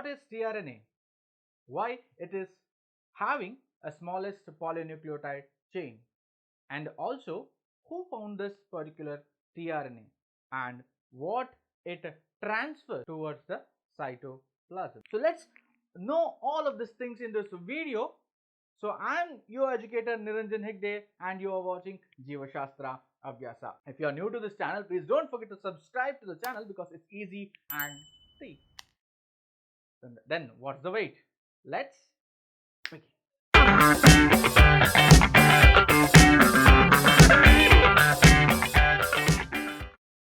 what is tRNA? Why it is having a smallest polynucleotide chain, and also who found this particular tRNA and what it transfers towards the cytoplasm. So let's know all of these things in this video. So I'm your educator Niranjan Hegde and you are watching Jiva Shastra Abhyasa. If you are new to this channel, please don't forget to subscribe to the channel because it's easy and free. Then what's the wait? Let's begin.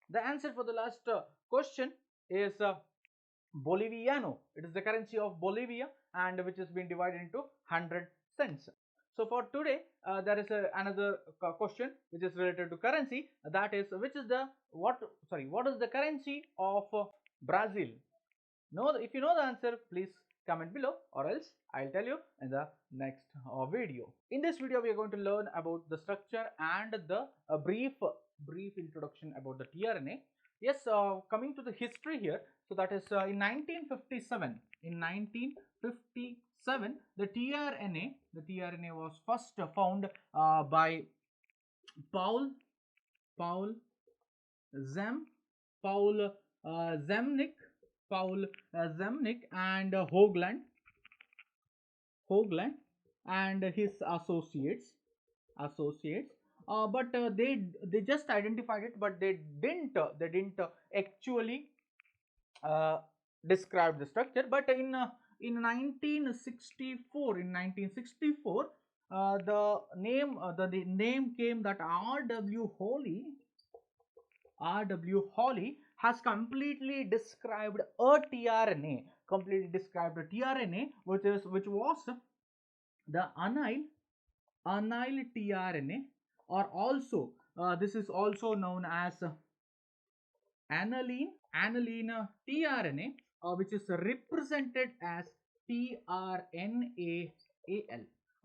The answer for the last question is Boliviano. It is the currency of Bolivia and which has been divided into 100 cents. So for today, there is another question which is related to currency. That is, what is the currency of Brazil? If you know the answer, please comment below, or else I'll tell you in the next video. In this video, we are going to learn about the structure and the brief introduction about the tRNA. Yes, coming to the history here. So that is in 1957. In 1957, the tRNA was first found by Paul Zemnick and Hoagland and his associates. But they just identified it, but they didn't actually describe the structure. But in 1964, the name came that R.W. Hawley has completely described a tRNA, which was the anyl tRNA, or also this is also known as aniline tRNA, which is represented as tRNAAL.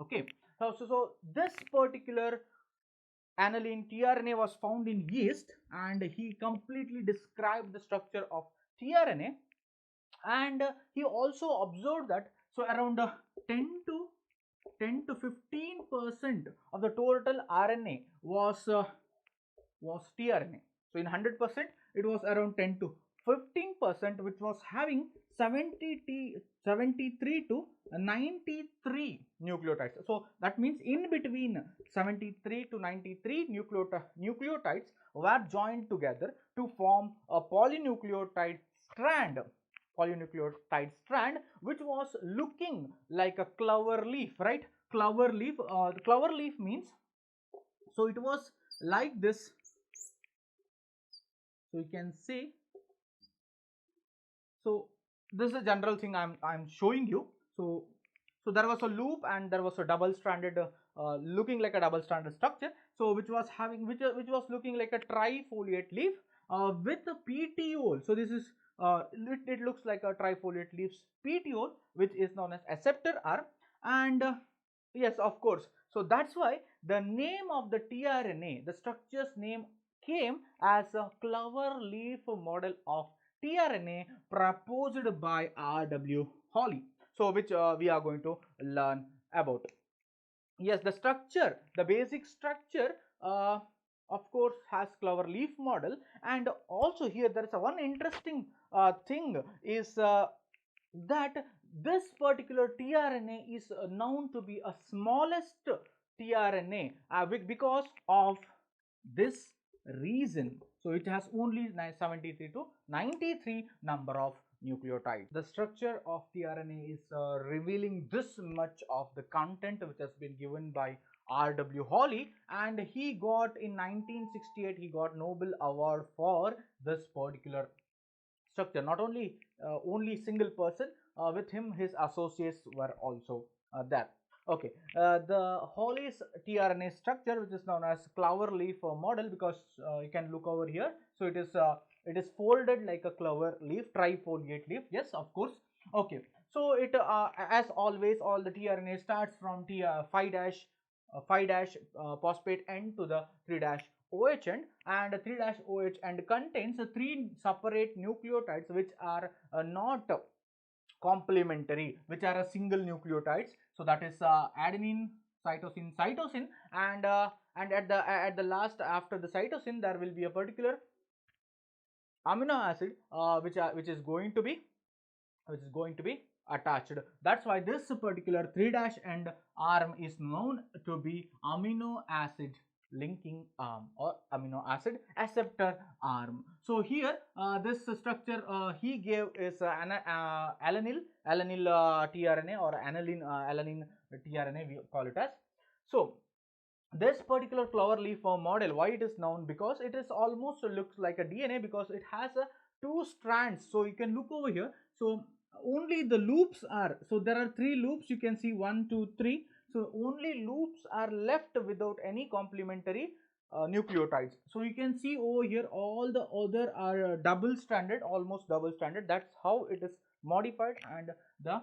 Okay, so this particular aniline tRNA was found in yeast, and he completely described the structure of tRNA, and he also observed that so around 10 to 15% of the total RNA was tRNA. So in 100%, it was around 10 to 15%, which was having 73 to 93 nucleotides. So that means in between 73 to 93 nucleotides were joined together to form a polynucleotide strand, which was looking like a clover leaf, right? Clover leaf means, so it was like this. So you can see, so this is a general thing I'm showing you. So there was a loop and there was a double stranded looking like a double stranded structure, so which was looking like a trifoliate leaf with a petiole. So this is it looks like a trifoliate leaf's petiole, which is known as acceptor arm. And yes, of course, so that's why the name of the tRNA, the structure's name, came as a clover leaf model of tRNA proposed by R.W. Hawley. So which we are going to learn about. Yes, the structure, the basic structure of course has clover leaf model. And also here there is a one interesting thing is that this particular tRNA is known to be a smallest tRNA because of this reason. So it has only 73 to 93 number of nucleotides. The structure of tRNA is revealing this much of the content which has been given by R.W. Hawley, and he got in 1968 he got Nobel Award for this particular structure. Not only single person, with him his associates were also there. Okay, the Hawley's tRNA structure, which is known as clover leaf model, because you can look over here. So it is folded like a clover leaf, trifoliate leaf. Yes, of course. Okay, so it as always, all the tRNA starts from 5' phosphate end to the 3' OH end, and 3' OH end contains 3 separate nucleotides which are not complementary, which are a single nucleotides. So that is adenine, cytosine, cytosine, and at the last, after the cytosine, there will be a particular amino acid which is going to be attached. That's why this particular 3' end arm is known to be amino acid linking arm or amino acid acceptor arm. So here this structure he gave is alanine tRNA, or alanine tRNA, we call it as. So this particular clover leaf model, why it is known? Because it is almost looks like a DNA, because it has a 2 strands. So you can look over here. So only the loops are, so there are 3 loops, you can see 1 2 3. So only loops are left without any complementary nucleotides. So you can see over here all the other are double stranded, almost double stranded. That's how it is modified, and the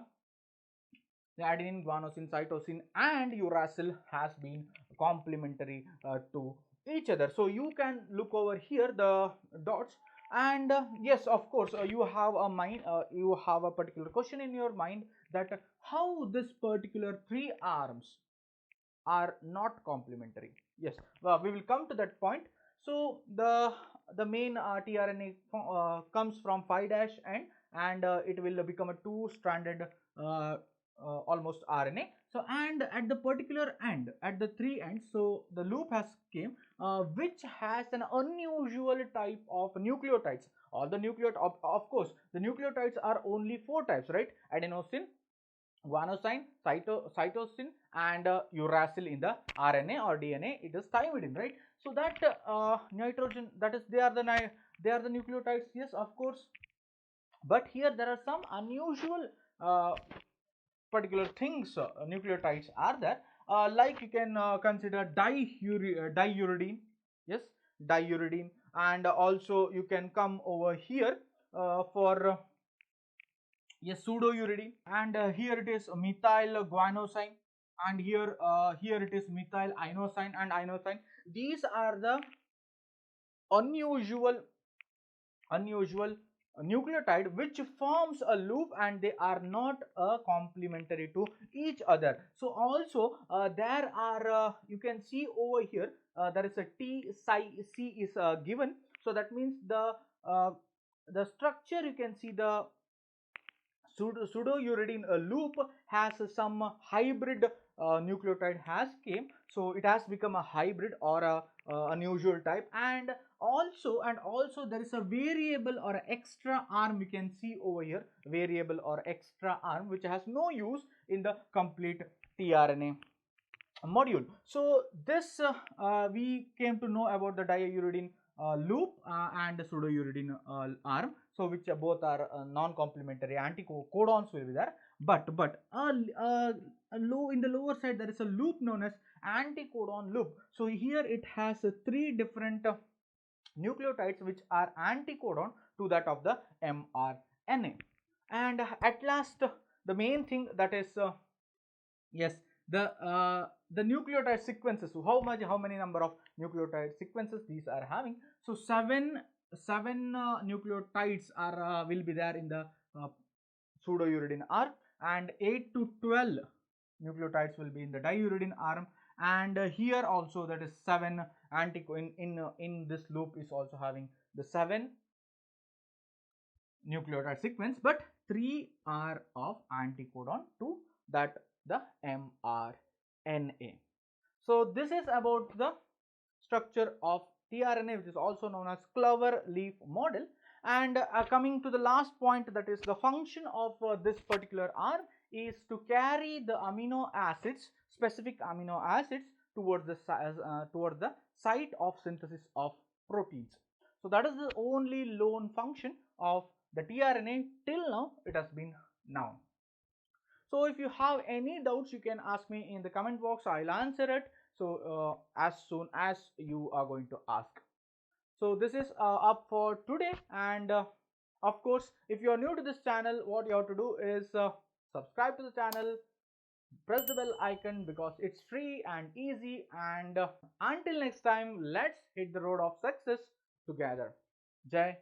adenine, guanosine, cytosine and uracil has been complementary to each other. So you can look over here the dots, and yes, of course, you have a mind, you have a particular question in your mind, that how this particular 3 arms are not complementary. Yes, well, we will come to that point. So the main tRNA comes from 5' end, and it will become a 2-stranded almost RNA. So and at the particular end, at the 3 ends, so the loop has came which has an unusual type of nucleotides. All the of course the nucleotides are only 4 types, right? Adenosine, guanosine, cytosine and uracil. In the RNA or DNA, it is thymidine, right? So that nitrogen, that is, they are the nucleotides, yes, of course. But here there are some unusual particular things, nucleotides are there, like you can consider diuridine, yes, diuridine. And also you can come over here for yes, pseudouridine, and here it is methyl guanosine, and here it is methyl inosine and inosine. These are the unusual nucleotide which forms a loop, and they are not complementary to each other. So also there are you can see over here there is a T psi C is given. So that means the structure, you can see the pseudouridine loop has some hybrid nucleotide has came, so it has become a hybrid or a unusual type. And also there is a variable or extra arm, you can see over here, variable or extra arm, which has no use in the complete tRNA module. So this we came to know about the diuridine loop and the pseudouridine arm, so which both are non-complementary, anticodons will be there. But low in the lower side there is a loop known as anticodon loop. So here it has 3 different nucleotides which are anticodon to that of the mRNA. And at last, the main thing, that is yes, the nucleotide sequences. So how many number of nucleotide sequences these are having? So seven nucleotides are will be there in the pseudouridine arm, and 8 to 12 nucleotides will be in the diuridine arm. And here also, that is 7 in this loop is also having the 7 nucleotide sequence, but 3 are of anticodon to that the mRNA. So this is about the structure of tRNA, which is also known as clover leaf model. And coming to the last point, that is the function of this particular arm is to carry the amino acids, specific amino acids, towards the site of synthesis of proteins. So that is the only lone function of the tRNA till now it has been known. So if you have any doubts, you can ask me in the comment box. I'll answer it. So as soon as you are going to ask. So this is up for today. And of course, if you are new to this channel, what you have to do is subscribe to the channel, press the bell icon, because it's free and easy. And until next time, let's hit the road of success together. Jai